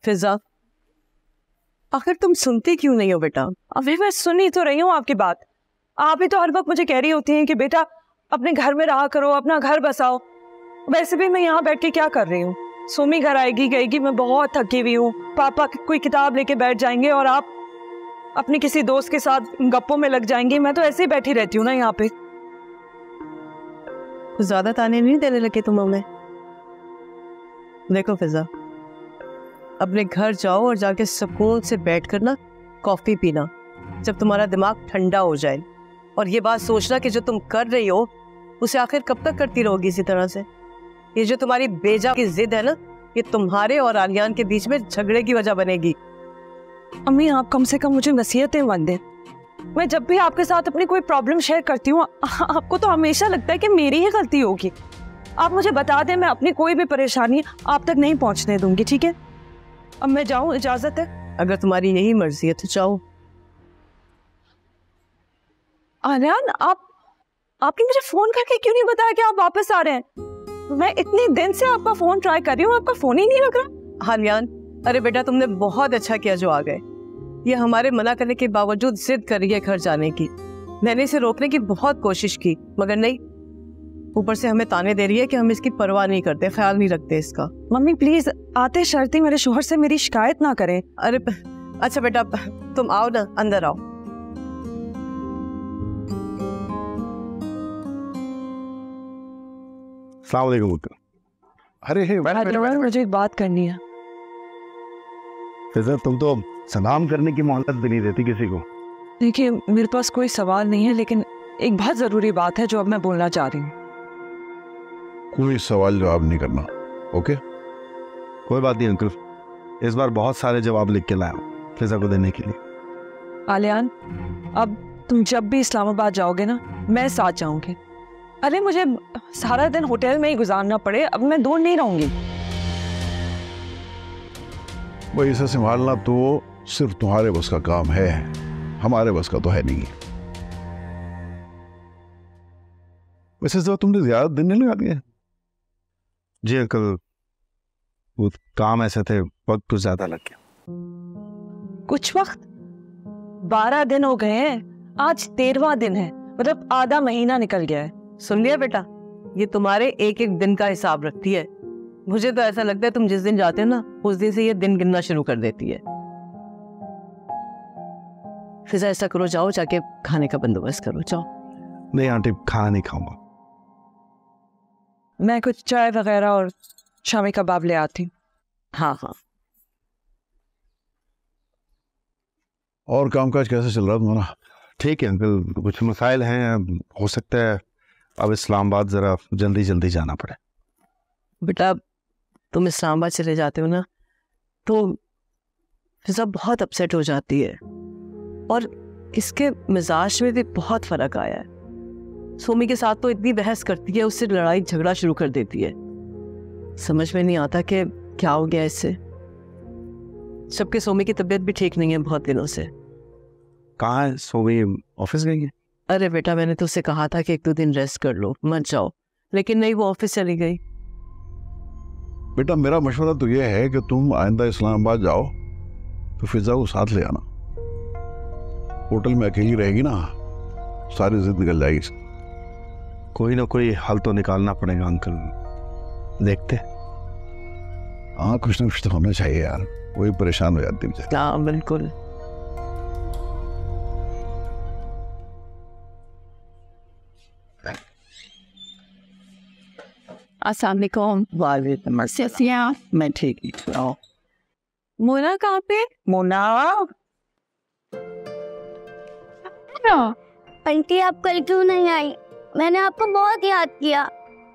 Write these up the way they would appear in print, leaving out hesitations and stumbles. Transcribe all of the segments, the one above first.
फिजा, आखिर तुम सुनती क्यों नहीं हो बेटा? अभी मैं सुन ही तो रही हूँ आपकी बात। आप ही तो हर वक्त मुझे कह रही होती हैं कि बेटा अपने घर में रहा करो, अपना घर बसाओ। वैसे भी मैं यहाँ बैठ के क्या कर रही हूँ? सोमी घर आएगी गएगी, मैं बहुत थकी हुई हूँ। पापा कोई किताब लेके बैठ जाएंगे और आप अपने किसी दोस्त के साथ गप्पों में लग जाएंगे। मैं तो ऐसे ही बैठी रहती हूँ ना यहाँ पे। ज्यादा ताने नहीं देने लगे तुम हमें? देखो फिजा, अपने घर जाओ और जाके सुकून से बैठकर ना कॉफी पीना, जब तुम्हारा दिमाग ठंडा हो जाए। और ये बात सोचना कि जो तुम कर रही हो उसे आखिर कब तक करती रहोगी इसी तरह से। ये जो तुम्हारी बेजा की जिद है ना, ये तुम्हारे और आलियान के बीच में झगड़े की वजह बनेगी। अम्मी, आप कम से कम मुझे नसीहतें मत दें। मैं जब भी आपके साथ अपनी कोई प्रॉब्लम शेयर करती हूँ, आपको तो हमेशा लगता है कि मेरी ही गलती होगी। आप मुझे बता दें, मैं अपनी कोई भी परेशानी आप तक नहीं पहुँचने दूंगी, ठीक है? अब मैं जाऊँ, इजाजत है? अगर तुम्हारी यही मर्जी है तो जाओ। आलियान, आपने मुझे फोन करके क्यों नहीं बताया कि आप वापस आ रहे हैं? मैं इतने दिन से आपका फोन ट्राई कर रही हूँ, आपका फोन ही नहीं लग रहा। आलियान, अरे बेटा तुमने बहुत अच्छा किया जो आ गए। ये हमारे मना करने के बावजूद जिद कर रही है घर जाने की। मैंने इसे रोकने की बहुत कोशिश की मगर नहीं। ऊपर से हमें ताने दे रही है कि हम इसकी परवाह नहीं करते, ख्याल नहीं रखते इसका। मम्मी प्लीज आते शर्ती मेरे शोहर से मेरी शिकायत ना करें। अरे अच्छा बेटा, तुम आओ ना, अंदर आओ। अस्सलाम वालेकुम। अरे मुझे एक बात करनी है। फिजा, तुम तो सलाम करने की मोहलत भी नहीं देती किसी को। देखिए, मेरे पास कोई सवाल नहीं है, लेकिन एक बहुत जरूरी बात है जो अब मैं बोलना चाह रही हूँ। कोई सवाल जवाब नहीं करना, ओके? कोई बात नहीं अंकल, इस बार बहुत सारे जवाब लिख के लाया हूँ फिजा को देने के लिए। आलियान, अब तुम जब भी इस्लामाबाद जाओगे ना, मैं साथ जाऊंगी। अरे मुझे सारा दिन होटल में ही गुजारना पड़े, अब मैं दूर नहीं रहूंगी। वो इसे संभालना तो सिर्फ तुम्हारे बस का काम है, हमारे बस का तो है नहीं। वैसे इस बार तुमने ज्यादा दिन नहीं लगा दिया? जी अंकल, वो काम ऐसे थे, वक्त कुछ ज्यादा लग गया। कुछ वक्त? 12 दिन हो गए हैं, आज 13वां दिन है, मतलब आधा महीना निकल गया है। सुन लिया बेटा, ये तुम्हारे एक एक दिन का हिसाब रखती है। मुझे तो ऐसा लगता है तुम जिस दिन जाते हो ना, उस दिन से ये दिन गिनना शुरू कर देती है। फिजा ऐसा करो, जाओ जाके खाने का बंदोबस्त करो, जाओ। नहीं आंटी, खाना नहीं खाऊंगा। मैं कुछ चाय वगैरह और शामी कबाब ले आती हूँ। हाँ हाँ। और कामकाज कैसे चल रहा तुम्हारा? ठीक है अंकल, कुछ मसाइल हैं, हो सकता है अब इस्लामाबाद जरा जल्दी जल्दी जाना पड़े। बेटा तुम इस्लामाबाद चले जाते हो ना तो फिजा बहुत अपसेट हो जाती है और इसके मिजाज में भी बहुत फर्क आया है। सोमी के साथ तो इतनी बहस करती है, उससे लड़ाई झगड़ा शुरू कर देती है। समझ में नहीं आता कि क्या हो गया इससे। सबके सोमी की तबीयत भी ठीक नहीं है बहुत दिनों से। कहाँ है सोमी? ऑफिस गई है? अरे बेटा, मैंने तो उससे कहा था कि 1-2 दिन रेस्ट कर लो, मत जाओ, लेकिन नहीं, वो ऑफिस चली गई। बेटा मेरा मशवरा तो यह है कि तुम आइंदा इस्लामाबाद जाओ तो फिजा को साथ ले आना। होटल में अकेली रहेगी ना, सारी जिद निकल जाएगी। कोई ना कोई हल तो निकालना पड़ेगा अंकल, देखते। हाँ, कुछ ना कुछ तो होना चाहिए यार, वही परेशान हो जाती है। हाँ बिल्कुल। अस्सलाम वालेकुम। वालेकुम अस्सलाम। मैं ठीक हूँ। मोना कहाँ पे? मोना, आंटी आप कल क्यों नहीं आई? मैंने आपको बहुत याद किया।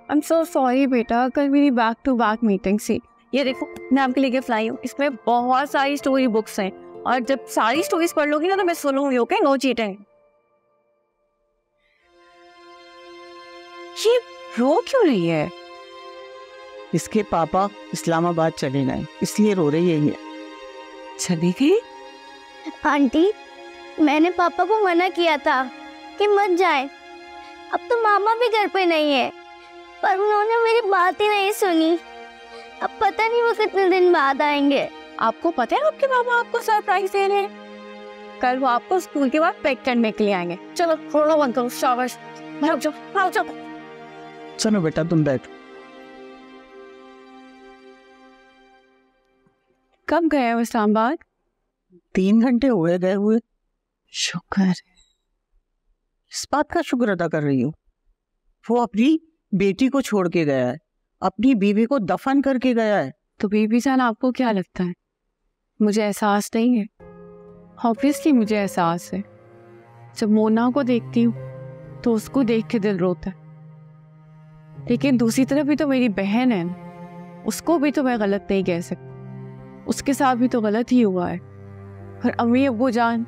I'm so sorry बेटा, कल मेरी बैक टू बैक मीटिंग थी। ये देखो, मैं आपके लेके फ्लाई हूँ, इसमें बहुत सारी स्टोरी बुक्स हैं और जब सारी स्टोरीज पढ़ लोगी ना तो मैं सुनूंगी, ओके? No cheating. ये रो क्यों रही है? इसके पापा इस्लामाबाद चले गए, इसलिए रो रही है ये। चली गई? आंटी, मैंने पापा को मना किया था कि मत जाए। अब तो मामा भी घर पे नहीं है, पर उन्होंने मेरी बात ही नहीं सुनी। अब पता नहीं वो कितने दिन बाद आएंगे। आपको पता है आपके मामा आपको सरप्राइज दे रहे हैं? कल वो आपको स्कूल के बाद पैक करने के लिए आएंगे। चलो रोना बंद करो, शाबाश, भाग जाओ भाग जाओ। चलो बेटा तुम बैठो। कब गए हो इस्लामाबाद? 3 घंटे हो गए हुए। शुक्र है। इस बात का शुक्र अदा कर रही हूँ। वो अपनी बेटी को छोड़ के गया है, अपनी बीवी को दफन करके गया है। तो बीबी जान आपको क्या लगता है मुझे एहसास नहीं है? ऑब्वियसली मुझे एहसास है। जब मोना को देखती हूँ तो उसको देख के दिल रोता है, लेकिन दूसरी तरफ भी तो मेरी बहन है, उसको भी तो मैं गलत नहीं कह सकती, उसके साथ भी तो गलत ही हुआ है। और अम्मी अब्बू जान,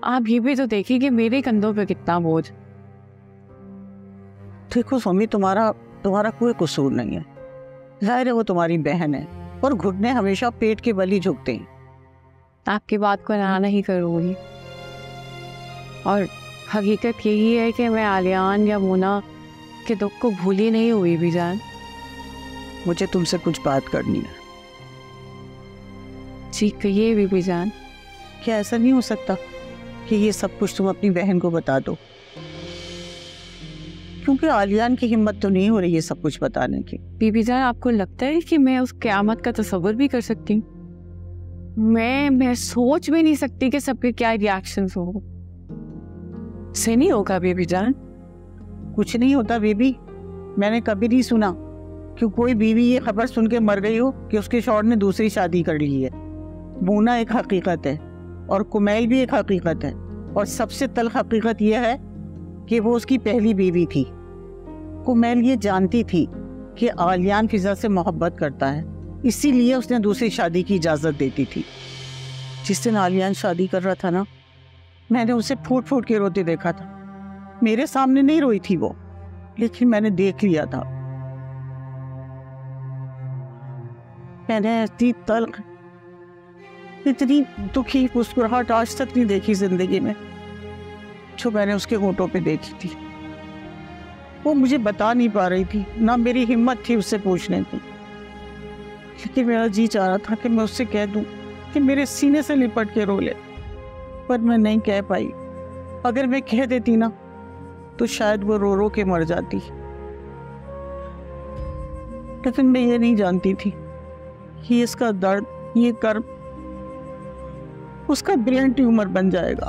आप ये भी तो देखिए कि मेरे कंधों पे कितना बोझ। देखो स्वामी, तुम्हारा कोई कसूर नहीं है। जाहिर है वो तुम्हारी बहन है और घुटने हमेशा पेट के बल ही झुकते हैं। आपकी बात को ना नहीं करूँगी, और हकीकत यही है कि मैं आलियान या मोना के दुख को भूली नहीं हुई भी जान। मुझे तुमसे कुछ बात करनी है। जी कहिए बीबी जान। क्या ऐसा नहीं हो सकता कि ये सब कुछ तुम अपनी बहन को बता दो? क्योंकि आलियान की हिम्मत तो नहीं हो रही है सब कुछ बताने की। बीबी जान, आपको लगता है कि मैं उस क़यामत का तसव्वुर भी कर सकती हूँ? मैं सोच भी नहीं सकती कि सबके क्या रिएक्शंस हो। से नहीं होगा बेबी जान। कुछ नहीं होता बेबी। मैंने कभी नहीं सुना कि कोई बीवी ये खबर सुन के मर गई हो कि उसके शौहर ने दूसरी शादी कर ली है। मोना एक हकीकत है और कुमैल भी एक हकीकत है, और सबसे तल्ख हकीकत यह है कि वो उसकी पहली बीवी थी। कुमैल ये जानती थी कि आलियान फिजा से मोहब्बत करता है, इसीलिए उसने दूसरी शादी की इजाज़त देती थी। जिस दिन आलियान शादी कर रहा था ना, मैंने उसे फूट फूट के रोते देखा था। मेरे सामने नहीं रोई थी वो, लेकिन मैंने देख लिया था। मैंने इतनी तल्ख, इतनी दुखी मुस्कुराहट आज तक नहीं देखी जिंदगी में जो मैंने उसके होठों पे देखी थी। वो मुझे बता नहीं पा रही थी, ना मेरी हिम्मत थी उससे पूछने की, लेकिन मेरा जी चाह रहा था कि मैं उससे कह दूं कि मेरे सीने से लिपट के रो ले, पर मैं नहीं कह पाई। अगर मैं कह देती ना तो शायद वो रो रो के मर जाती, लेकिन मैं ये नहीं जानती थी कि इसका दर्द, ये कर्म उसका ब्रेन ट्यूमर बन जाएगा।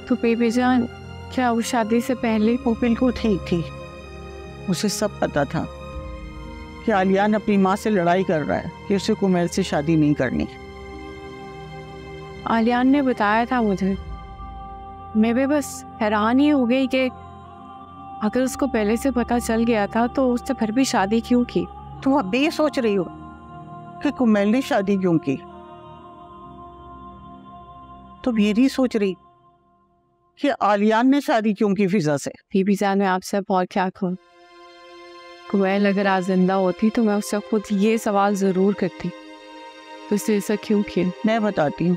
तो बेबी जान, क्या उस शादी से पहले? वो बिल्कुल ठीक थी। उसे सब पता था कि आलियान अपनी माँ से लड़ाई कर रहा है कि उसे कुमैल से शादी नहीं करनी। आलियान ने बताया था मुझे। मैं भी बस हैरान ही हो गई कि अगर उसको पहले से पता चल गया था तो उससे फिर भी शादी क्यों की। तुम अब भी ये सोच रही हो कि कुमैल ने शादी क्यों की? तुम ये नहीं सोच रही कि आलियान ने शादी क्यों की फिजा से? बीबी जान, मैं आपसे और क्या कहूँ। कुमैल अगर आज जिंदा होती तो मैं उससे खुद ये सवाल जरूर करती, तो उसने ऐसा क्यों किया। मैं बताती हूँ।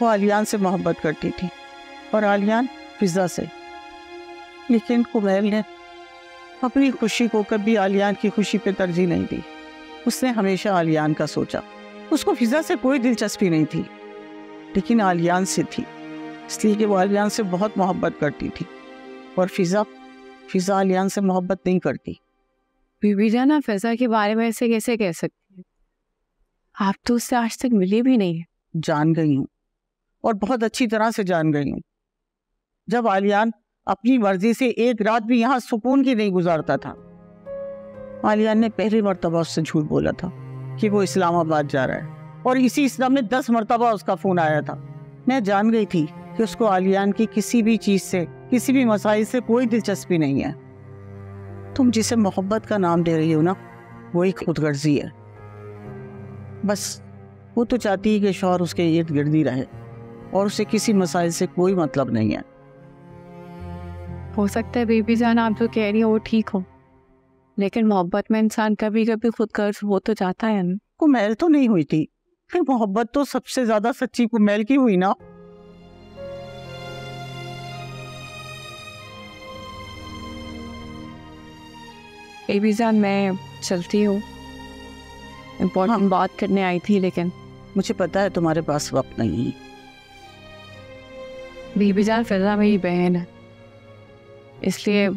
वो आलियान से मोहब्बत करती थी और आलियान फिजा से, लेकिन कुमैल ने अपनी खुशी को कभी आलियान की खुशी पे तरजीह नहीं दी। उसने हमेशा आलियान का सोचा। उसको फिजा से कोई दिलचस्पी नहीं थी, लेकिन आलियान से थी, इसलिए कि वो आलियान से बहुत मोहब्बत करती थी। और फिजा आलियान से मोहब्बत नहीं करती। बीबी जान, आप फिजा के बारे में ऐसे कैसे कह सकती हैं? आप तो उससे आज तक मिली भी नहीं है। जान गई हूँ, और बहुत अच्छी तरह से जान गई हूँ। जब आलियान अपनी मर्जी से एक रात भी यहाँ सुकून की नहीं गुजारता था, आलियान ने पहली मर्तबा उससे झूठ बोला था कि वो इस्लामाबाद जा रहा है, और इसी इस्लाम में 10 मर्तबा उसका फोन आया था। मैं जान गई थी कि उसको आलियान की किसी भी चीज से, किसी भी मसाइल से कोई दिलचस्पी नहीं है। तुम जिसे मोहब्बत का नाम दे रही हो ना, वो एक खुदगर्जी है। बस वो तो चाहती है कि शौहर उसके इर्द गिर्द ही रहे, और उसे किसी मसाइल से कोई मतलब नहीं है। हो सकता है बीबी जान आप जो कह रही हो वो ठीक हो, लेकिन मोहब्बत में इंसान कभी कभी खुदगर्ज हो तो जाता है ना। कुमैल तो नहीं हुई थी, फिर मोहब्बत तो सबसे ज्यादा सच्ची कुमैल की हुई ना। बेबी जान, मैं चलती हूँ। इम्पोर्टेंट बात करने आई थी, लेकिन मुझे पता है तुम्हारे पास वक्त नहीं। बीबी जान फिजा मेरी बहन है, इसलिए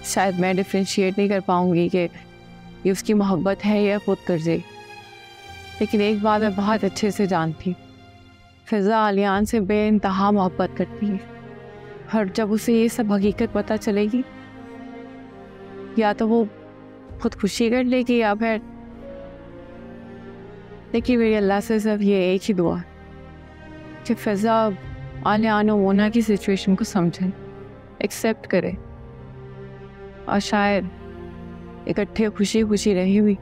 शायद मैं डिफ्रेंशिएट नहीं कर पाऊंगी कि ये उसकी मोहब्बत है या खुद कर जाए। लेकिन एक बात मैं बहुत अच्छे से जानती हूँ, फिजा आलियान से बेइंतहा मोहब्बत करती है। और जब उसे ये सब हकीकत पता चलेगी, या तो वो खुदकुशी कर लेगी या फिर, देखिए मेरी अल्लाह से सिर्फ ये एक ही दुआ कि फिजा आलियान और मोना की सिचुएशन को समझे, एक्सेप्ट करे और शायद इकट्ठे खुशी खुशी रही हुई।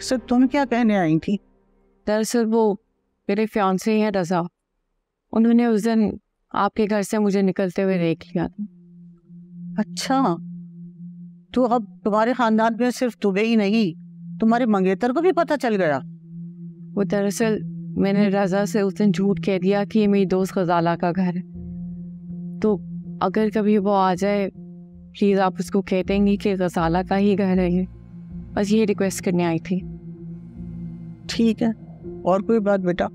सर तुम क्या कहने आई थी? दरअसल वो मेरे फियांसे हैं रज़ा, उन्होंने उस दिन आपके घर से मुझे निकलते हुए देख लिया था। अच्छा, तो अब तुम्हारे खानदान में सिर्फ तुम्हें ही नहीं, तुम्हारे मंगेतर को भी पता चल गया? वो दरअसल मैंने रज़ा से उस दिन झूठ कह दिया कि ये मेरी दोस्त गजाला का घर है, तो अगर कभी वो आ जाए प्लीज़ आप उसको कह देंगी कि गजाला का ही घर है ये। बस ये रिक्वेस्ट करने आई थी। ठीक है, और कोई बात बेटा?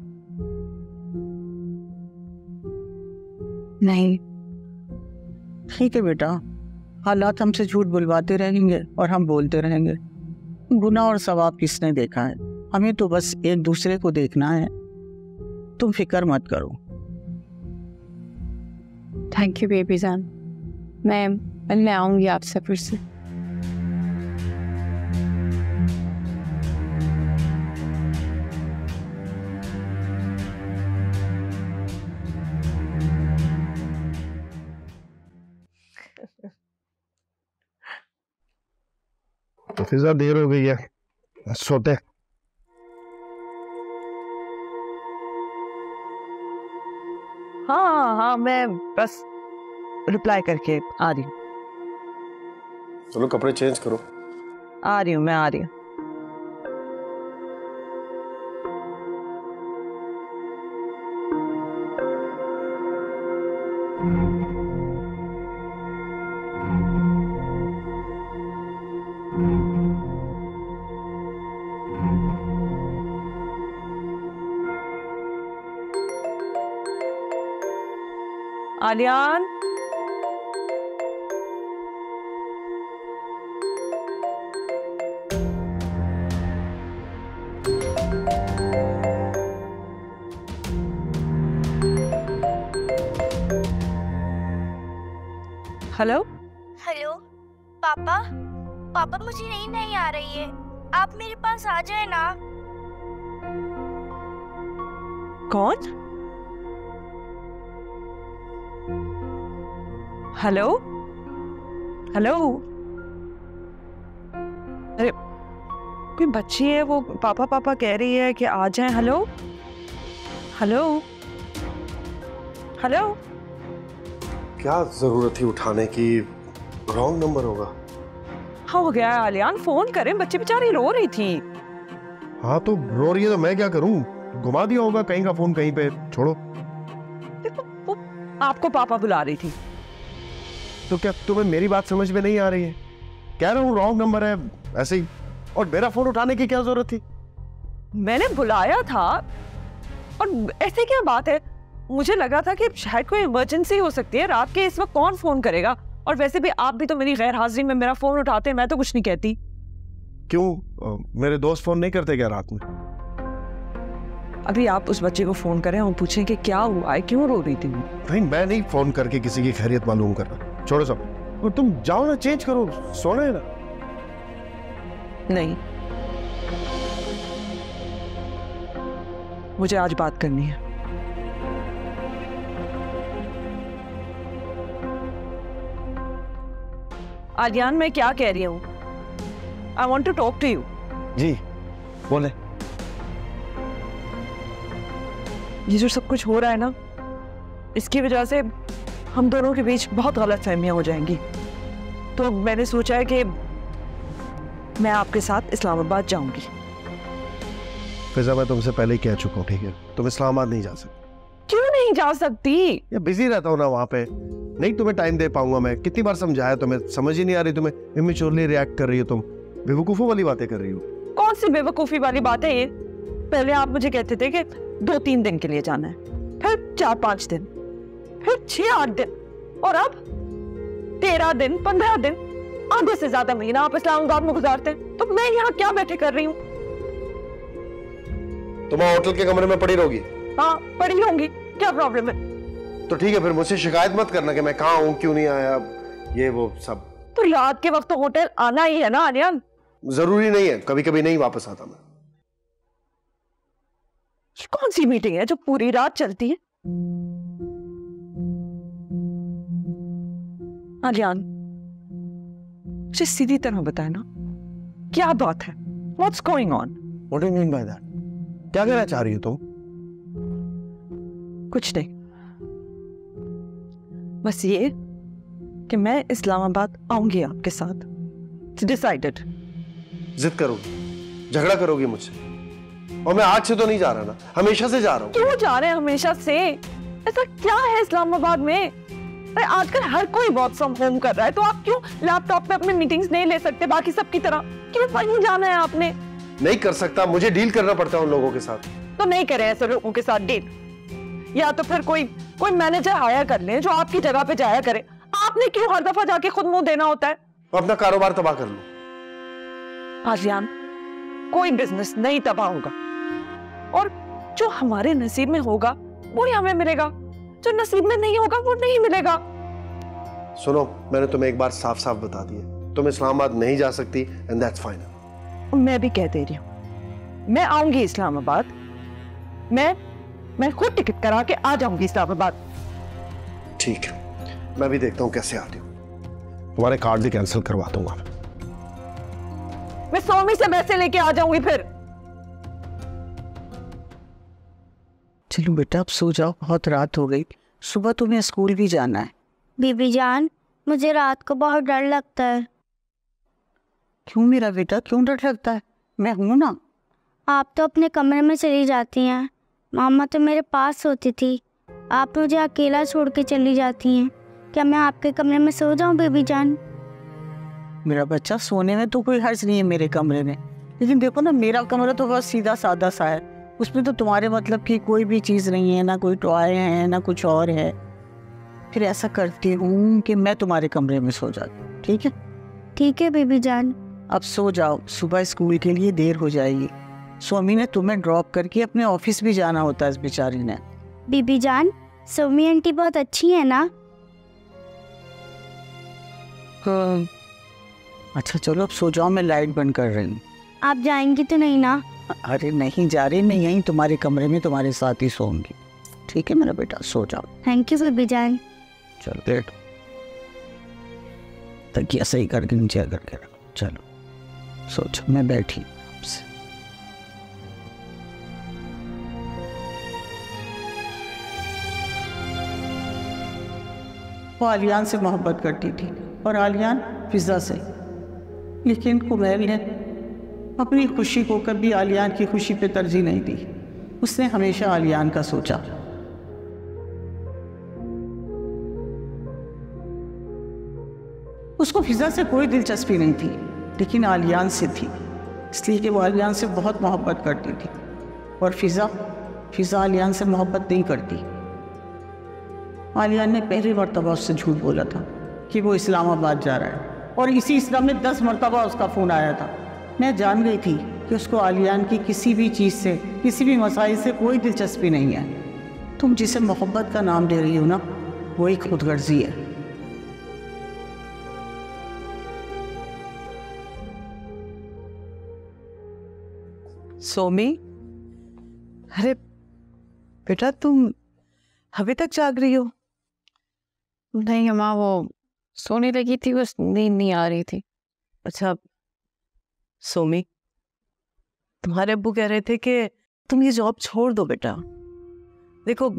नहीं। ठीक है बेटा, हालात हमसे झूठ बुलवाते रहेंगे और हम बोलते रहेंगे। गुनाह और सवाब किसने देखा है? हमें तो बस एक दूसरे को देखना है। तुम फिक्र मत करो। थैंक यू बेबी जान, मैं मिलने आऊंगी आपसे फिर से। तो फिजा देर हो गई है, सोते। हाँ, मैं बस रिप्लाई करके आ रही हूँ। चलो कपड़े चेंज करो। आ रही हूँ, मैं आ रही हूँ। आलियान, हेलो। हेलो पापा, पापा मुझे नींद नहीं आ रही है, आप मेरे पास आ जाए ना। कौन? हेलो हेलो, अरे कोई बच्ची है, वो पापा पापा कह रही है कि आ जाएं। Hello hello hello. क्या जरूरत थी उठाने की? रॉन्ग नंबर होगा। हाँ हो गया आलियान, फोन करें, बच्ची बेचारी रो रही थी। हाँ तो रो रही है तो मैं क्या करूं? घुमा दिया होगा कहीं का फोन कहीं पे, छोड़ो। देखो वो आपको पापा बुला रही थी। तो क्या तुम्हें मेरी बात समझ में नहीं आ रही है? कह रहा हूँ रॉन्ग नंबर है ऐसे ही, और मेरा फोन उठाने की क्या जरूरत थी? मैंने बुलाया था और ऐसे क्या बात है, मुझे लगा था कि शायद कोई इमरजेंसी हो सकती है, रात के इस वक्त कौन फोन करेगा, और वैसे भी आप भी तो मेरी गैर हाजिरी में मेरा फोन उठाते हैं, मैं तो कुछ नहीं कहती। क्यों, मेरे दोस्त फोन नहीं करते क्या रात में? अभी आप उस बच्चे को फोन करें और पूछें कि क्या हुआ है, क्यों रो रही थी? नहीं, मैं नहीं फोन करके किसी की खैरियत मालूम कर रहा, छोड़ो सब। और तुम जाओ ना, चेंज करो, सोना है ना। नहीं, मुझे आज बात करनी है। आलियान, मैं क्या कह रही हूँ? I want to talk to you. जी बोले। ये जो सब कुछ हो रहा है ना, इसकी वजह से हम दोनों के बीच बहुत गलत फहमियां हो जाएंगी, तो मैंने सोचा है कि मैं आपके साथ इस्लामाबाद जाऊंगी। फिजा, मैं तुमसे पहले ही कह चुका हूँ, ठीक है? तुम इस्लामाबाद नहीं जा सकती। क्यों नहीं जा सकती? या बिजी रहता हूँ ना वहाँ पे, नहीं तुम्हें टाइम दे पाऊंगा मैं। कितनी बार समझाया तुम्हें, समझ ही नहीं आ रही तुम्हें, इमेच्योरली रिएक्ट कर रही हो तुम। बेवकूफों वाली बातें कर रही हो। कौन सी बेवकूफी वाली बात है ये? पहले आप मुझे कहते थे कि 2-3 दिन के लिए जाना है, फिर 4-5 दिन, फिर 6-8 दिन, और अब 13 दिन, 15 दिन, आधे से ज्यादा महीना आप इस्लामाबाद में गुजारते हैं। तो मैं यहाँ क्या बैठे कर रही हूँ? तुम होटल के कमरे में पड़ी रहोगी? हाँ, पड़ी होंगी, क्या प्रॉब्लम है? तो ठीक है, फिर मुझसे शिकायत मत करना कि मैं कहाँ हूँ, क्यों नहीं आया, ये वो सब। तो रात के वक्त तो होटल आना ही है ना आर्यन? जरूरी नहीं है, कभी कभी नहीं वापस आता मैं। कौन सी मीटिंग है जो पूरी रात चलती है? आर्यन, मुझे सीधी तरह बताए ना, क्या बात है? What's going on? What do you mean by that? क्या कहना चाह रही हो तुम? कुछ नहीं, बस ये कि मैं इस्लामाबाद आऊंगी आपके साथ। डिसाइडेड। जिद करोगी, झगड़ा करोगी मुझसे? और मैं आज से तो नहीं जा रहा ना, हमेशा से जा रहा हूँ। क्यों जा रहे हैं हमेशा से? ऐसा क्या है इस्लामाबाद में? अरे आजकल हर कोई वर्क फ्रॉम होम कर रहा है, तो आप क्यों लैपटॉप पे अपने मीटिंग्स नहीं ले सकते बाकी सबकी तरह? क्यों वहीं जाना है आपने? नहीं कर सकता, मुझे डील करना पड़ता है उन लोगों के साथ। तो नहीं करें ऐसे लोगों के साथ डील, या तो फिर कोई मैनेजर हायर कर ले जो आपकी जगह पे जाया करे। आपने क्यों हर दफा जाके खुद मुंह देना होता है? अपना कारोबार तबाह कर लो। आर्यन, कोई बिजनेस नहीं तबाह होगा, और जो हमारे नसीब में होगा वो ही हमें मिलेगा, जो नसीब में नहीं होगा वो नहीं मिलेगा। सुनो, मैंने तुम्हें एक बार साफ साफ बता दिया, तुम इस्लामाबाद नहीं जा सकती, एंड दैट्स फाइन। मैं भी कह दे रही हूँ, मैं आऊंगी इस्लामाबाद, मैं खुद टिकट करा के आ जाऊंगी इस्लामाबाद। ठीक है, मैं भी देखता हूँ कैसे आती हूँ। तुम्हारे कार्ड भी कैंसिल करवा दूंगा। मैं सोमी से पैसे लेके आ जाऊंगी फिर। चलो बेटा, अब सो जाओ, बहुत रात हो गई, सुबह तुम्हें स्कूल भी जाना है। बीबी जान, मुझे रात को बहुत डर लगता है। क्यों मेरा बेटा, क्यों डर लगता है? मैं हूं ना। आप तो अपने कमरे में चली जाती हैं, मामा तो मेरे पास सोती थी, आप मुझे अकेला छोड़ के चली जाती हैं। क्या मैं आपके कमरे में सो जाऊं बेबी जान? मेरा बच्चा, सोने में तो कोई हर्ज नहीं है मेरे कमरे में, लेकिन देखो ना, मेरा कमरा तो बहुत सीधा सादा सा है, उसमें तो तुम्हारे मतलब की कोई भी चीज़ नहीं है, ना कोई टॉय है ना कुछ और है। फिर ऐसा करती हूँ कि मैं तुम्हारे कमरे में सो जाती हूँ। ठीक है? ठीक है बेबी जान। अब सो जाओ, सुबह स्कूल के लिए देर हो जाएगी। सोमी ने तुम्हें ड्रॉप करके अपने ऑफिस भी जाना होता है इस बेचारी ने। बीबी जान, सोमी आंटी बहुत अच्छी है ना? अच्छा चलो अब सो जाओ, मैं लाइट बंद कर रही हूँ। आप जाएंगी तो नहीं ना? अरे नहीं जा रही, मैं यहीं तुम्हारे कमरे में तुम्हारे साथ ही सोऊंगी। ठीक है मेरा बेटा, सो जाओ। थैंक यू बेबी जान। चलो लेट, तकिया सही करके नीचे करके रखो। चलो सो जाओ, मैं बैठी आपसे। वो आलियान से मोहब्बत करती थी और आलियान फिजा से, लेकिन कुमैल ने अपनी खुशी को कभी आलियान की खुशी पे तरजीह नहीं दी। उसने हमेशा आलियान का सोचा। उसको फिजा से कोई दिलचस्पी नहीं थी, लेकिन आलियान से थी, इसलिए कि वो आलियान से बहुत मोहब्बत करती थी। और फिजा आलियान से मोहब्बत नहीं करती। आलियान ने पहली मरतबा उससे झूठ बोला था कि वो इस्लामाबाद जा रहा है, और इसी इस्लाम में 10 मरतबा उसका फ़ोन आया था। मैं जान गई थी कि उसको आलियान की किसी भी चीज़ से, किसी भी मसाइल से कोई दिलचस्पी नहीं है। तुम जिसे मोहब्बत का नाम दे रही हो ना, वो एक खुदगर्जी है। सोमी, अरे बेटा तुम अभी तक जाग रही हो? नहीं अम्मा, वो सोने लगी थी, बस नींद नहीं आ रही थी। अच्छा सोमी, तुम्हारे अब्बू कह रहे थे कि तुम ये जॉब छोड़ दो बेटा। देखो,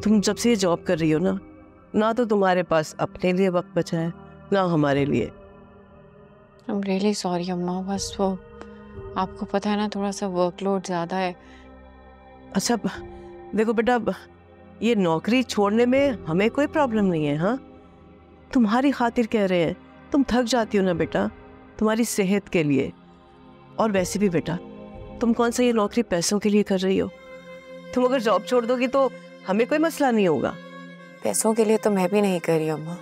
तुम जब से ये जॉब कर रही हो ना तो तुम्हारे पास अपने लिए वक्त बचा है, ना हमारे लिए। आई एम रियली सॉरी अम्मा, बस वो आपको पता है ना, थोड़ा सा वर्कलोड ज़्यादा है। अच्छा देखो बेटा, ये नौकरी छोड़ने में हमें कोई प्रॉब्लम नहीं है। हाँ, तुम्हारी खातिर कह रहे हैं, तुम थक जाती हो ना बेटा, तुम्हारी सेहत के लिए। और वैसे भी बेटा, तुम कौन सा ये नौकरी पैसों के लिए कर रही हो? तुम अगर जॉब छोड़ दोगी तो हमें कोई मसला नहीं होगा। पैसों के लिए तो मैं भी नहीं कर रही अम्मा,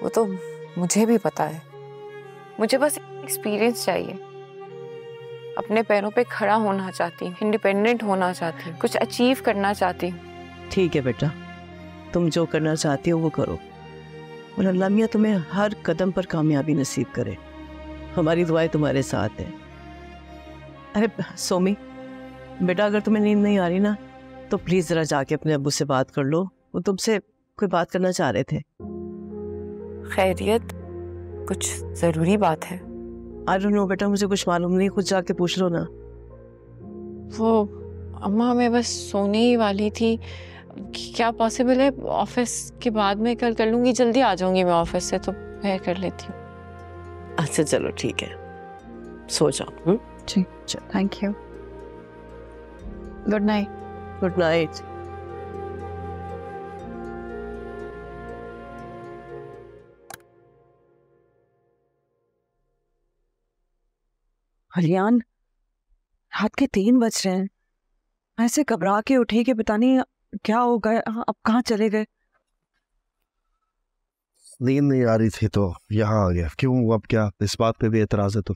वो तो मुझे भी पता है। मुझे बस एक्सपीरियंस चाहिए। अपने पैरों पे खड़ा होना चाहती हूँ, इंडिपेंडेंट होना चाहती हूँ, कुछ अचीव करना चाहती हूँ। ठीक है बेटा, तुम जो करना चाहती हो वो करो, और अल्लाह मियाँ तुम्हें हर कदम पर कामयाबी नसीब करे। हमारी दुआएं तुम्हारे साथ है। अरे सोमी बेटा, अगर तुम्हें नींद नहीं आ रही ना तो प्लीज जरा जाके अपने अब्बू से बात कर लो, वो तुमसे कोई बात करना चाह रहे थे। खैरियत, कुछ जरूरी बात है? आई डोंट नो बेटा, मुझे कुछ मालूम नहीं, खुद जाके पूछ लो ना। वो अम्मा, मैं बस सोने ही वाली थी। क्या पॉसिबल है ऑफिस के बाद में कल कर लूंगी? जल्दी आ जाऊंगी मैं ऑफिस से, तो मैं कर लेती हूँ। अच्छा चलो ठीक है, सो जाओ। जी thank you. Good night. Good night. आलियान, रात के 3 बज रहे हैं, ऐसे घबरा के उठी कि पता नहीं क्या हो गया, अब कहाँ चले गए? नींद नहीं आ रही थी तो यहाँ आ गया। क्यों, अब क्या इस बात पे भी एतराज है? तो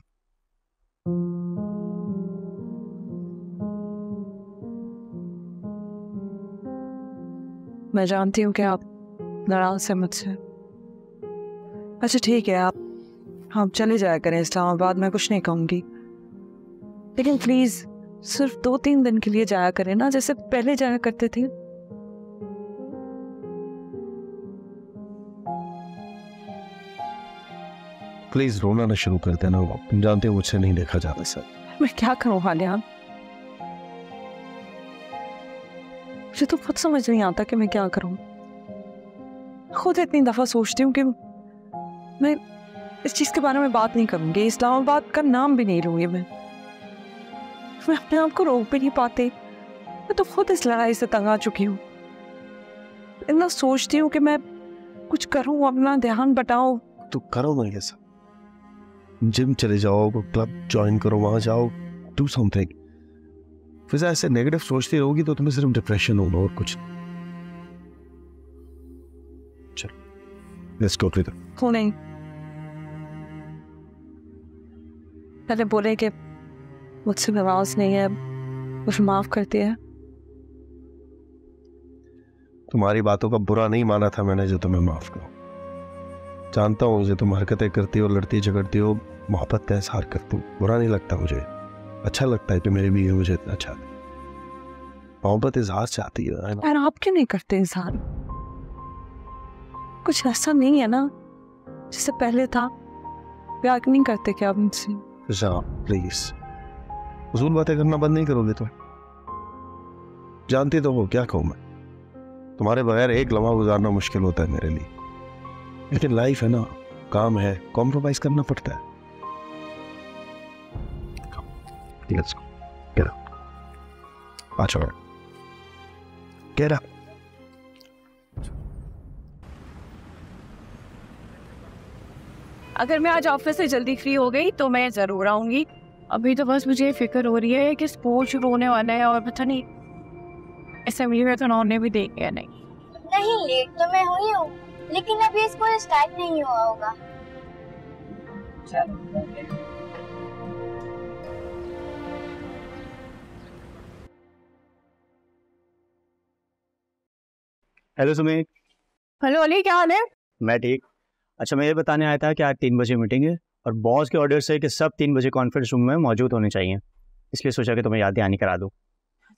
मैं जानती हूँ कि आप नाराज हैं मुझसे। अच्छा ठीक है, आप चले जाया करें इस्लामाबाद, मैं कुछ नहीं कहूँगी, लेकिन प्लीज सिर्फ 2-3 दिन के लिए जाया करें ना, जैसे पहले जाया करते थे। प्लीज रोना ना शुरू कर देना, तुम जानते हो मुझसे नहीं देखा जाता सर। मैं क्या करूँ हालियान, मुझे तो खुद समझ नहीं आता कि मैं क्या करूँ। खुद इतनी दफा सोचती हूँ कि मैं इस चीज के बारे में बात नहीं करूंगी, इस्लामाबाद का नाम भी नहीं लूंगी। मैं अपने आप को रोक भी नहीं पाती। मैं तो खुद इस लड़ाई से तंग आ चुकी हूँ। इतना सोचती हूँ कि मैं कुछ करूँ, अपना ध्यान बटाऊं। तो करो ना ये सब, जिम चले जाओ, क्लब ज्वाइन करो, वहां जाओ, डू समथिंग। फिर ऐसे नेगेटिव सोचती रहोगी तो तुम्हें सिर्फ डिप्रेशन होगा और कुछ। चलो लेट्स गो टू हो नहीं, पहले बोले कि मुझसे नाराज नहीं है, मुझे माफ करती है। तुम्हारी बातों का बुरा नहीं माना था मैंने जो तुम्हें माफ करो। जानता हूँ जो तुम हरकतें करती हो, लड़ती झगड़ती हो, मोहब्बत का इजहार करती हो, बुरा नहीं लगता मुझे, अच्छा लगता है कि मेरी बीवी मुझे इतना अच्छा है। मोहब्बत इजहार चाहती है यार, आप क्यों नहीं करते इजहार? कुछ ऐसा नहीं है ना जैसे पहले था? प्यार नहीं करते क्या आप मुझसे? प्लीज फजूल बातें करना बंद नहीं करोगे तो? जानती तो हो क्या कहूँ मैं, तुम्हारे बगैर एक लम्हा गुजारना मुश्किल होता है मेरे लिए, लेकिन लाइफ है ना, काम है, कॉम्प्रोमाइज करना पड़ता है। Let's go. Get up. Watch out. Get up. अगर मैं आज ऑफिस से जल्दी फ्री हो गई तो मैं जरूर आऊंगी। अभी तो बस मुझे फिक्र हो रही है कि स्पोर्ट शुरू होने वाला है और पता नहीं असेंबली में तो उन्होंने भी देखे या नहीं। नहीं, लेट तो मैं हुई हूँ, लेकिन अभी स्कूल स्टार्ट नहीं हुआ होगा। हेलो सुमी। हेलो अली, क्या हाल है? मैं ठीक। अच्छा, मैं ये बताने आया था कि आज 3 बजे मीटिंग है और बॉस के ऑर्डर से कि सब 3 बजे कॉन्फ्रेंस रूम में मौजूद होने चाहिए, इसलिए सोचा कि तुम्हें याद दहानी करा दूं।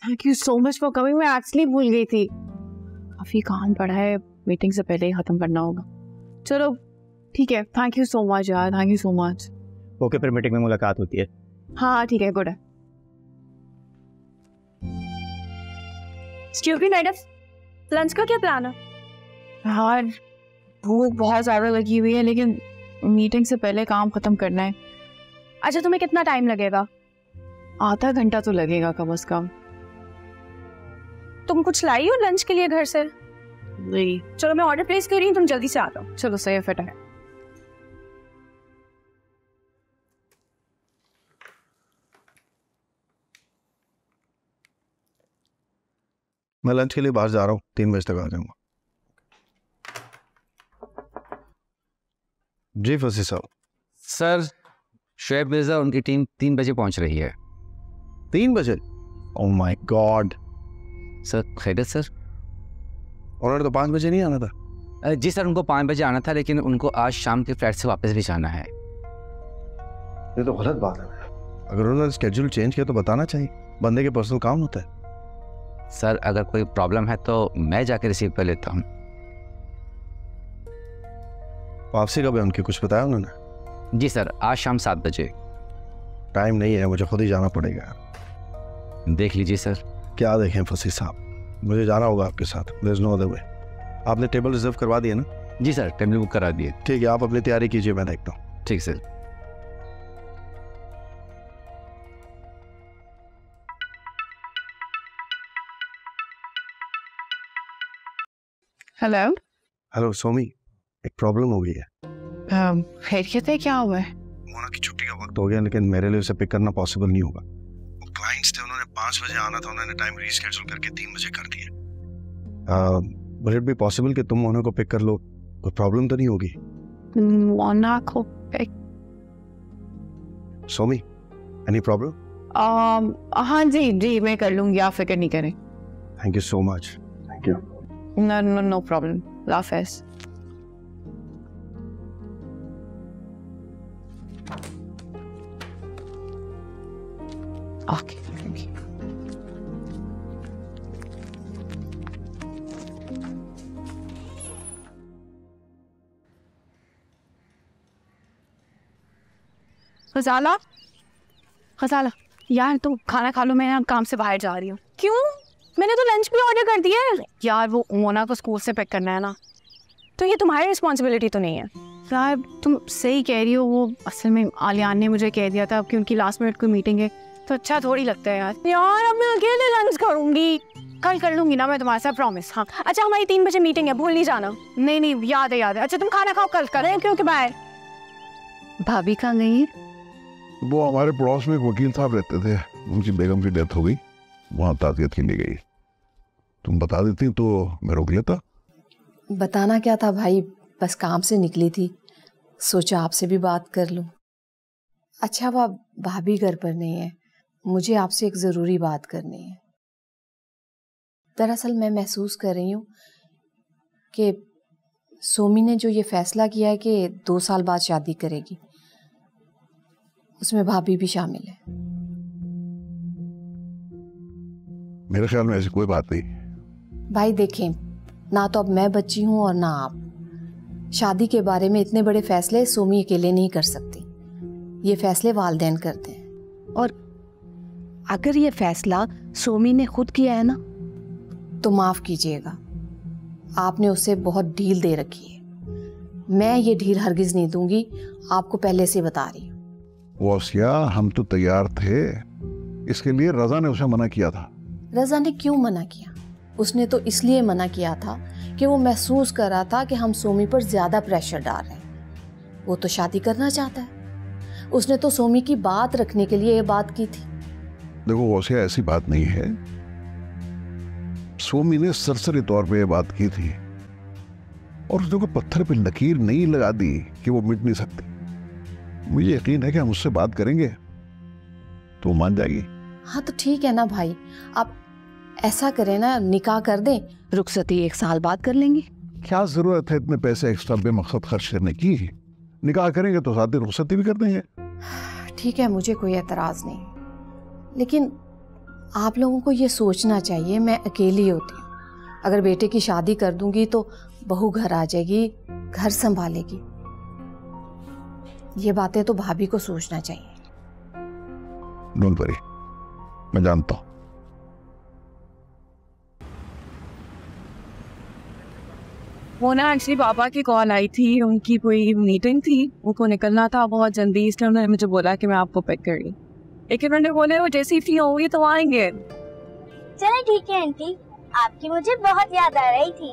Thank you so much for coming. मैं एक्चुअली भूल गई थी, काफी काम पड़ा है, मीटिंग से पहले ही खत्म करना होगा। चलो ठीक है, थैंक यू सो मच यार, thank you so much. Okay, फिर मीटिंग में मुलाकात होती है। हाँ ठीक है, गुड है। एक्सक्यूज मी मैडम, लंच का क्या प्लान है? यार भूख बहुत ज़्यादा लगी हुई है, लेकिन मीटिंग से पहले काम खत्म करना है। अच्छा, तुम्हें कितना टाइम लगेगा? आधा घंटा तो लगेगा कम से कम। तुम कुछ लाई हो लंच के लिए घर से? नहीं। चलो मैं ऑर्डर प्लेस कर रही हूँ, तुम जल्दी से आ जाओ। चलो सही, फिट है। मैं लंच के लिए बाहर जा रहा हूँ, 3 बजे तक आ जाऊंगा। जी फसी साहब। सर शुएब मिर्जा उनकी टीम 3 बजे पहुंच रही है। 3 बजे? Oh my God. सर खैरियत सर? उन्होंने तो 5 बजे नहीं आना था। जी सर, उनको 5 बजे आना था, लेकिन उनको आज शाम के फ्लाइट से वापस भी जाना है। ये तो गलत बात है। अगर उन्होंने स्केड्यूल चेंज किया तो बताना चाहिए, बंदे के पर्सनल काम होता है। सर अगर कोई प्रॉब्लम है तो मैं जाके रिसीव कर लेता हूँ। वापसी कब है उनकी, कुछ बताया उन्होंने? जी सर, आज शाम 7 बजे। टाइम नहीं है, मुझे खुद ही जाना पड़ेगा। देख लीजिए सर। क्या देखें फसी साहब, मुझे जाना होगा आपके साथ। There is no other way. आपने टेबल रिजर्व करवा दिया ना? जी सर, टेबल बुक करा दिए। ठीक है, आप अपनी तैयारी कीजिए, मैं देखता हूँ। ठीक सर। हेलो। हेलो सोमी, एक प्रॉब्लम हो गई है। खैरियत है, क्या हुआ है? मोना की छुट्टी का वक्त हो गया, लेकिन मेरे लिए उसे पिक करना पॉसिबल नहीं होगा। वो क्लाइंट्स थे, उन्होंने 5 बजे आना था, उन्होंने टाइम रीशेड्यूल करके 3 बजे कर दिया। विल इट बी पॉसिबल कि तुम मोना को पिक कर लो? कोई प्रॉब्लम तो नहीं होगी? मोना को पिक? Somi, any problem? हाँ जी जी, मैं कर लूंगी, आप फिक्र नहीं करें। Thank you so much. Thank you. No problem. लाफिज। Okay, thank you. खजाला, खजाला यार तुम खाना खा लो, मैं यहाँ काम से बाहर जा रही हूँ। क्यों? मैंने तो लंच भी ऑर्डर कर दिया है। यार वो मोना को स्कूल से पिक करना है ना, तो ये तुम्हारी रिस्पॉन्सिबिलिटी तो नहीं है। यार तुम सही कह रही हो, वो असल में आलियान ने मुझे कह दिया था कि उनकी लास्ट मिनट कोई मीटिंग है, तो अच्छा थोड़ी लगता है यार। यार अब मैं अकेले लंच करूँगी, कल कर लूँगी ना मैं तुम्हारे साथ, प्रॉमिस। हाँ अच्छा, हमारी 3 बजे मीटिंग है, भूल नहीं जाना। नहीं नहीं, याद है याद है। अच्छा तुम खाना खाओ, कल करें क्योंकि बाय। भाभी कहाँ गई है? वो हमारे पड़ोस में एक वकील साहब रहते थे, उनकी बेगम की डेथ हो गई, वहाँ ताज़ियत के लिए गई। तुम बता देती तो मैं रोक लेता। बताना क्या था भाई, बस काम से निकली थी, सोचा आपसे भी बात कर लूं। अच्छा वो भाभी घर पर नहीं है, मुझे आपसे एक ज़रूरी बात करनी है। दरअसल मैं महसूस कर रही हूँ कि सोमी ने जो ये फैसला किया है कि 2 साल बाद शादी करेगी, उसमें भाभी भी शामिल है। मेरे ख्याल में ऐसी कोई बात नहीं। भाई देखें, ना तो अब मैं बच्ची हूँ और ना आप। शादी के बारे में इतने बड़े फैसले सोमी अकेले नहीं कर सकती, ये फैसले वालिदैन करते हैं। और अगर ये फैसला सोमी ने खुद किया है ना, तो माफ कीजिएगा, आपने उसे बहुत ढील दे रखी है। मैं ये ढील हरगिज नहीं दूंगी, आपको पहले से बता रही हूँ। वोसिया, हम तो तैयार थे, इसके लिए रजा ने उसे मना किया था। रजा ने क्यों मना किया? उसने तो इसलिए मना किया था कि वो महसूस कर रहा था कि हम सोमी पर ज्यादा प्रेशर डाल रहे हैं। वो तो शादी करना चाहता है, उसने तो सोमी की बात रखने के लिए ये बात की थी। देखो वोसिया, ऐसी बात नहीं है, सोमी ने सरसरी तौर पे ये बात की थी और उसने कोई पत्थर पे लकीर नहीं लगा दी कि वो मिट नहीं सकती। मुझे यकीन है कि हम उससे बात करेंगे तो मान जाएगी। हाँ तो ठीक है ना भाई, आप ऐसा करें ना, निकाह कर दें। रुखसती 1 साल बाद कर लेंगे। क्या जरूरत है इतने पैसे एक्स्ट्रा बेमकसद खर्च करने की? निकाह करेंगे तो साथ ही रुखसती भी कर देंगे। ठीक है, मुझे कोई एतराज नहीं, लेकिन आप लोगों को ये सोचना चाहिए मैं अकेली होती हूँ। अगर बेटे की शादी कर दूंगी तो बहू घर आ जाएगी, घर संभालेगी। ये बातें तो भाभी को सोचना चाहिए। डोंट वरी, मैं जानता हूँ। वो ना एक्चुअली पापा की कॉल आई थी, उनकी कोई मीटिंग थी, उनको निकलना था बहुत जल्दी, इसलिए उन्होंने मुझे बोला कि मैं आपको पिक कर लूं। लेकिन उन्होंने बोले वो जैसी फ्री होगी तो आएंगे। चलो ठीक है आंटी, आपकी मुझे बहुत याद आ रही थी।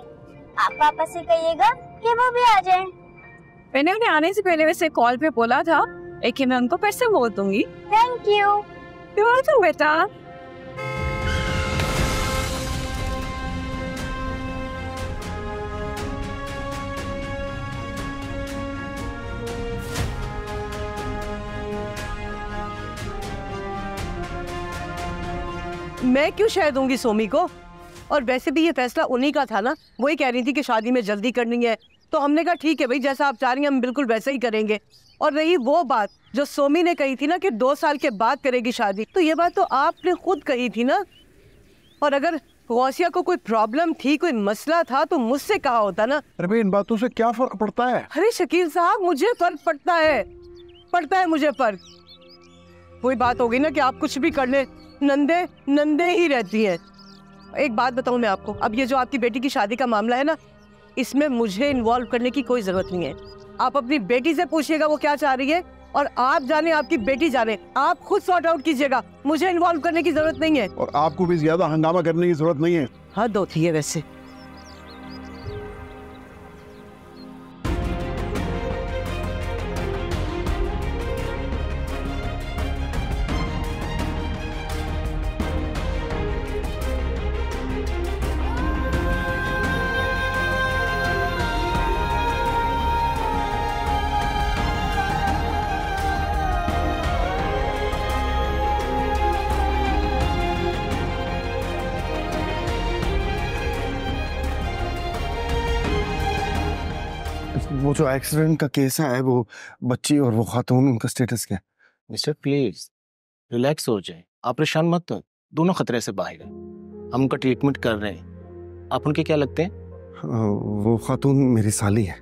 आप पापा से कहिएगा कि वो भी आ जाएं। मैंने उन्हें आने से पहले वैसे कॉल पे बोला था, लेकिन मैं उनको फिर से बोल दूंगी। Thank you. बेटा। मैं क्यों शह दूंगी सोमी को? और वैसे भी ये फैसला उन्हीं का था ना, वही कह रही थी कि शादी में जल्दी करनी है, तो हमने कहा ठीक है भाई, जैसा आप चाह रही हैं हम बिल्कुल वैसे ही करेंगे। और रही वो बात जो सोमी ने कही थी ना कि 2 साल के बाद करेगी शादी, तो ये बात तो आपने खुद कही थी ना। और अगर गौसिया को कोई प्रॉब्लम थी, कोई मसला था, तो मुझसे कहा होता ना। अरे भाई इन बातों से क्या फर्क पड़ता है? अरे शकील साहब, मुझे फर्क पड़ता है मुझे फर्क। वही बात हो गई ना कि आप कुछ भी कर ले, नंदे ही रहती हैं। एक बात बताऊं मैं आपको, अब ये जो आपकी बेटी की शादी का मामला है ना, इसमें मुझे इन्वॉल्व करने की कोई जरूरत नहीं है। आप अपनी बेटी से पूछिएगा वो क्या चाह रही है, और आप जाने आपकी बेटी जाने, आप खुद सॉर्ट आउट कीजिएगा, मुझे इन्वॉल्व करने की जरूरत नहीं है। और आपको भी ज्यादा हंगामा करने की जरूरत नहीं है। हद होती है वैसे। वो जो एक्सीडेंट का केस है, वो बच्ची और वो खातून, उनका स्टेटस क्या है? मिस्टर प्लीज रिलैक्स हो जाए, आप परेशान मत हो, दोनों खतरे से बाहर हैं, हम उनका ट्रीटमेंट कर रहे हैं। आप उनके क्या लगते हैं? वो खातून मेरी साली है।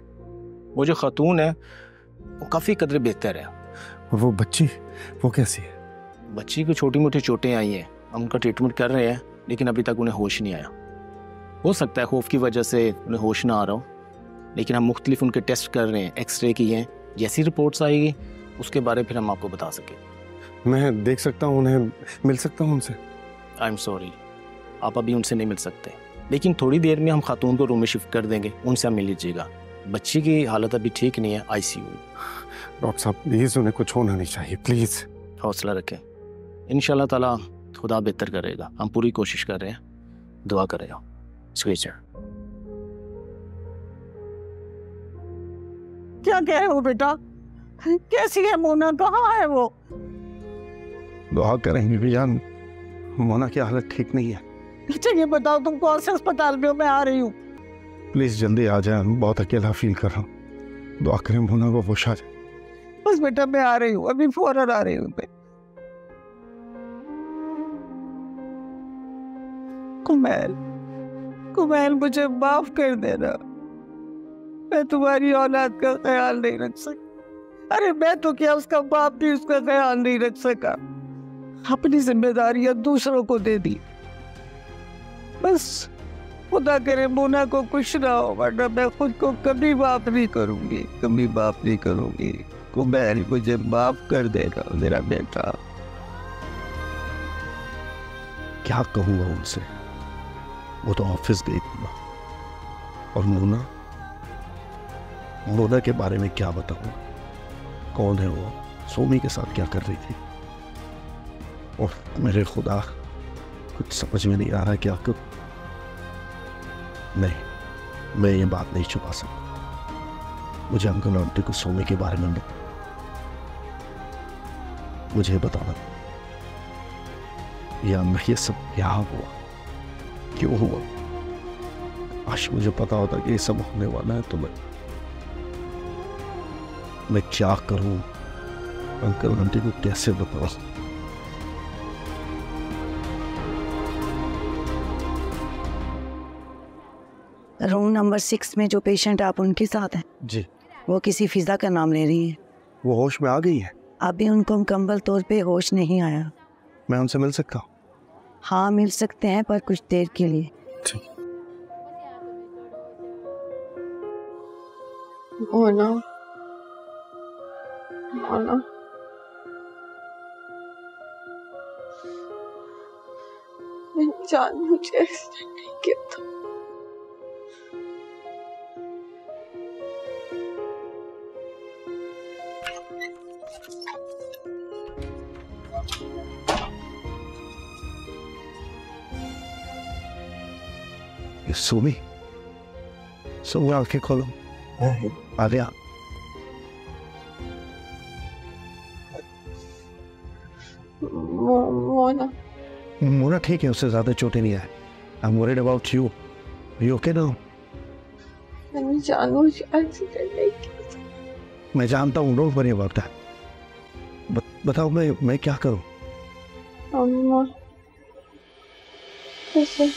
वो जो खातून है वो काफ़ी कदर बेहतर है। और वो बच्ची, वो कैसी है? बच्ची को छोटी मोटी चोटें आई हैं, हम उनका ट्रीटमेंट कर रहे हैं, लेकिन अभी तक उन्हें होश नहीं आया। हो सकता है खौफ की वजह से उन्हें होश ना आ रहा हो, लेकिन हम मुख्तलिफ उनके टेस्ट कर रहे हैं, एक्सरे किए हैं, जैसी रिपोर्ट्स आएगी उसके बारे फिर हम आपको बता सकें। मैं देख सकता हूँ उन्हें, मिल सकता हूँ उनसे? आई एम सॉरी, आप अभी उनसे नहीं मिल सकते, लेकिन थोड़ी देर में हम खातून को रूम में शिफ्ट कर देंगे, उनसे आप मिल लीजिएगा। बच्ची की हालत अभी ठीक नहीं है, ICU। डॉक्टर साहब प्लीज़, उन्हें कुछ होना नहीं चाहिए, प्लीज़। हौसला रखें, इंशाल्लाह ताला खुदा बेहतर करेगा, हम पूरी कोशिश कर रहे हैं, दुआ करेगा। स्वीचर क्या कह रहे हो बेटा? कैसी है मोना? कहाँ है वो? दुआ करेंगे भैयान, मोना की हालत ठीक नहीं है। अच्छा ये बताओ तुम कौन से अस्पताल में हो? मैं आ रही हूँ। प्लीज जल्दी आ जाए, बहुत अकेला फील कर रहा हूँ। दुआ करें मोना को होश आ जाए। बस बेटा मैं आ रही हूँ, अभी फौरन आ रही हूँ। कुमैल मुझे माफ कर देना, मैं तुम्हारी औलाद का ख्याल नहीं रख सका। अरे मैं तो क्या, उसका बाप भी उसका ख्याल नहीं रख सका, अपनी जिम्मेदारियां दूसरों को दे दी। बस खुदा करे मोना को कुछ ना हो, वरना मैं खुद को कभी माफ नहीं करूंगी, कभी माफ नहीं करूंगी। कुमैल मुझे माफ कर देना मेरा बेटा। क्या कहूँगा उनसे, वो तो ऑफिस गई थी। और मोना के बारे में क्या बताऊं? कौन है वो? सोमी के साथ क्या कर रही थी? और मेरे खुदा, कुछ समझ में नहीं आ रहा क्या करूं। नहीं, मैं ये बात नहीं छुपा सकता। मुझे अंकल आंटी को सोमी के बारे में मुझे बताना, या ये सब क्या हुआ, क्यों हुआ। आज मुझे पता होता कि ये सब होने वाला है तो मैं क्या करूं, अंकल आंटी को कैसे बताऊं। रूम नंबर 6 में जो पेशेंट आप उनके साथ हैं जी, वो किसी फिजा का नाम ले रही है। वो होश में आ गई है? अभी उनको मुकम्मल तौर पे होश नहीं आया। मैं उनसे मिल सकता हूँ? हाँ मिल सकते हैं, पर कुछ देर के लिए। ठीक। मोना, मोना, मेरी जान, मुझे एक्सीडेंट नहीं किया था। सोमी, सोमी आंखें खोलो। आ गया। मोना, मोना ठीक है, उससे ज्यादा चोटें नहीं आए। I'm worried about you. Are you okay now? मैंने जानबूझकर एक्सीडेंट नहीं किया। मैं जानता हूँ, डोंट वरी अबाउट दैट। बताओ मैं क्या करूँ? अम्मा कैसे